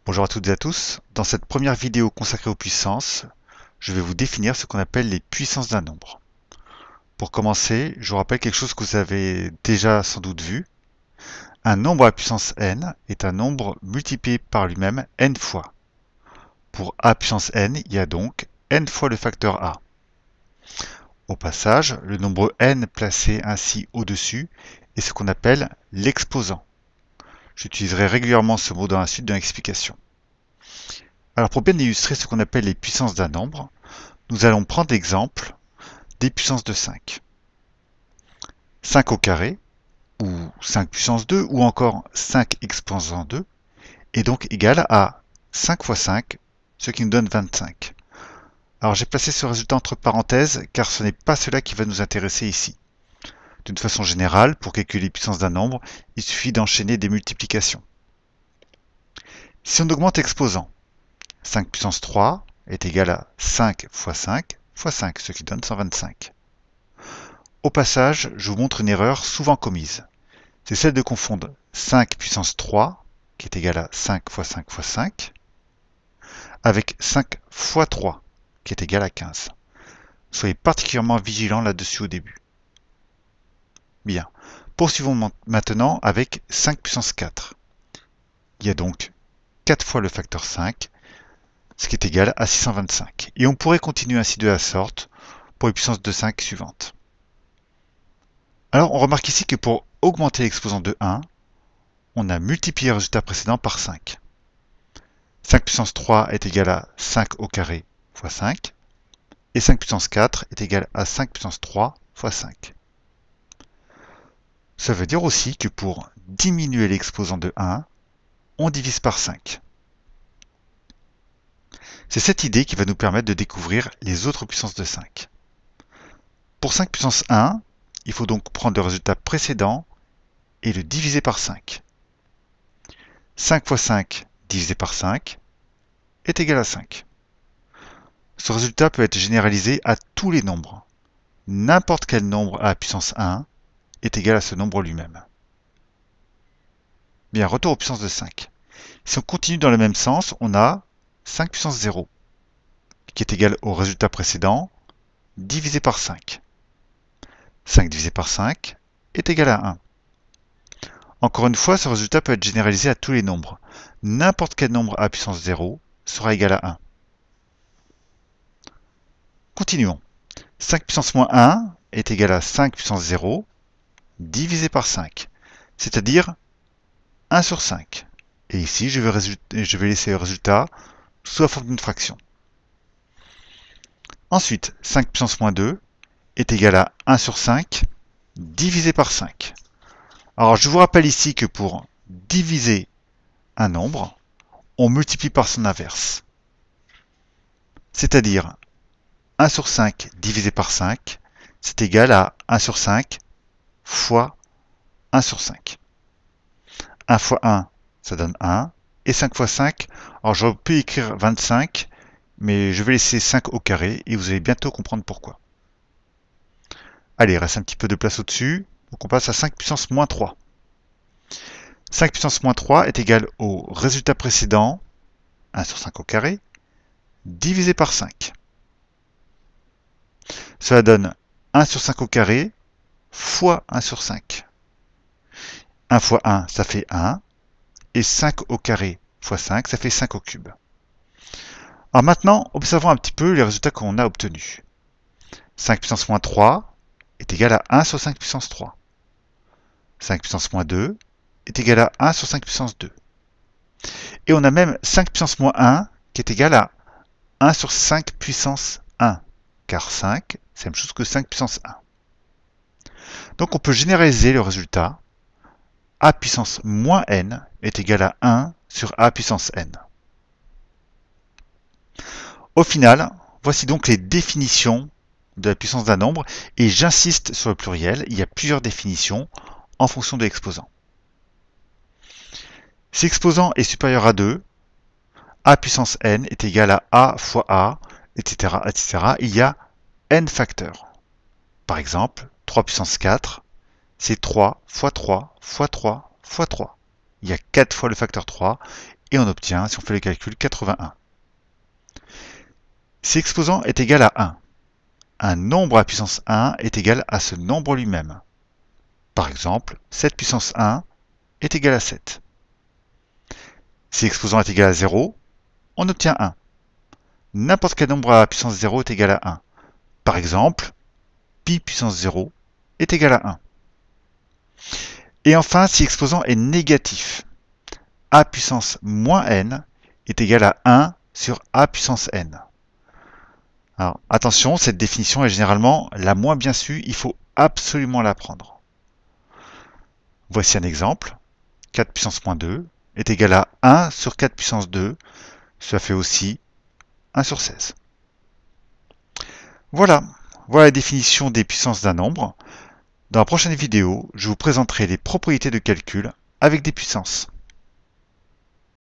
Bonjour à toutes et à tous. Dans cette première vidéo consacrée aux puissances, je vais vous définir ce qu'on appelle les puissances d'un nombre. Pour commencer, je vous rappelle quelque chose que vous avez déjà sans doute vu. Un nombre à puissance n est un nombre multiplié par lui-même n fois. Pour a puissance n, il y a donc n fois le facteur a. Au passage, le nombre n placé ainsi au-dessus est ce qu'on appelle l'exposant. J'utiliserai régulièrement ce mot dans la suite de l'explication. Alors pour bien illustrer ce qu'on appelle les puissances d'un nombre, nous allons prendre l'exemple des puissances de 5. 5 au carré, ou 5 puissance 2, ou encore 5 exposant 2, est donc égal à 5 fois 5, ce qui nous donne 25. Alors j'ai placé ce résultat entre parenthèses, car ce n'est pas cela qui va nous intéresser ici. D'une façon générale, pour calculer les puissances d'un nombre, il suffit d'enchaîner des multiplications. Si on augmente l'exposant, 5 puissance 3 est égal à 5 fois 5 fois 5, ce qui donne 125. Au passage, je vous montre une erreur souvent commise. C'est celle de confondre 5 puissance 3, qui est égal à 5 fois 5 fois 5, avec 5 fois 3, qui est égal à 15. Soyez particulièrement vigilants là-dessus au début. Bien, poursuivons maintenant avec 5 puissance 4. Il y a donc 4 fois le facteur 5, ce qui est égal à 625. Et on pourrait continuer ainsi de la sorte pour les puissances de 5 suivantes. Alors on remarque ici que pour augmenter l'exposant de 1, on a multiplié le résultat précédent par 5. 5 puissance 3 est égal à 5 au carré fois 5, et 5 puissance 4 est égal à 5 puissance 3 fois 5. Ça veut dire aussi que pour diminuer l'exposant de 1, on divise par 5. C'est cette idée qui va nous permettre de découvrir les autres puissances de 5. Pour 5 puissance 1, il faut donc prendre le résultat précédent et le diviser par 5. 5 fois 5 divisé par 5 est égal à 5. Ce résultat peut être généralisé à tous les nombres. N'importe quel nombre à la puissance 1 est égal à ce nombre lui-même. Bien, retour aux puissances de 5. Si on continue dans le même sens, on a 5 puissance 0, qui est égal au résultat précédent, divisé par 5. 5 divisé par 5 est égal à 1. Encore une fois, ce résultat peut être généralisé à tous les nombres. N'importe quel nombre à puissance 0 sera égal à 1. Continuons. 5 puissance moins 1 est égal à 5 puissance 0 divisé par 5, c'est-à-dire 1 sur 5. Et ici, je vais laisser le résultat sous la forme d'une fraction. Ensuite, 5 puissance moins 2 est égal à 1 sur 5 divisé par 5. Alors, je vous rappelle ici que pour diviser un nombre, on multiplie par son inverse. C'est-à-dire 1 sur 5 divisé par 5, c'est égal à 1 sur 5 fois 1 sur 5. 1 fois 1, ça donne 1. Et 5 fois 5, alors j'aurais pu écrire 25, mais je vais laisser 5 au carré et vous allez bientôt comprendre pourquoi. Allez, il reste un petit peu de place au-dessus, donc on passe à 5 puissance moins 3. 5 puissance moins 3 est égal au résultat précédent, 1 sur 5 au carré, divisé par 5. Cela donne 1 sur 5 au carré fois 1 sur 5. 1 fois 1, ça fait 1, et 5 au carré fois 5, ça fait 5 au cube. Alors maintenant, observons un petit peu les résultats qu'on a obtenus. 5 puissance moins 3 est égal à 1 sur 5 puissance 3. 5 puissance moins 2 est égal à 1 sur 5 puissance 2. Et on a même 5 puissance moins 1 qui est égal à 1 sur 5 puissance 1, car 5, c'est la même chose que 5 puissance 1. Donc on peut généraliser le résultat. A puissance moins n est égal à 1 sur A puissance n. Au final, voici donc les définitions de la puissance d'un nombre, et j'insiste sur le pluriel, il y a plusieurs définitions en fonction de l'exposant. Si l'exposant est supérieur à 2, A puissance n est égal à A fois A, etc., etc. Il y a n facteurs. Par exemple, 3 puissance 4, c'est 3 fois 3 fois 3 fois 3. Il y a 4 fois le facteur 3, et on obtient, si on fait le calcul, 81. Si l'exposant est égal à 1, un nombre à puissance 1 est égal à ce nombre lui-même. Par exemple, 7 puissance 1 est égal à 7. Si l'exposant est égal à 0, on obtient 1. N'importe quel nombre à puissance 0 est égal à 1. Par exemple, pi puissance 0 est égal à 1. Et enfin, si l'exposant est négatif, a puissance moins n est égal à 1 sur a puissance n. Alors, attention, cette définition est généralement la moins bien su, il faut absolument l'apprendre. Voici un exemple. 4 puissance moins 2 est égal à 1 sur 4 puissance 2, cela fait aussi 1 sur 16. Voilà la définition des puissances d'un nombre. Dans la prochaine vidéo, je vous présenterai les propriétés de calcul avec des puissances.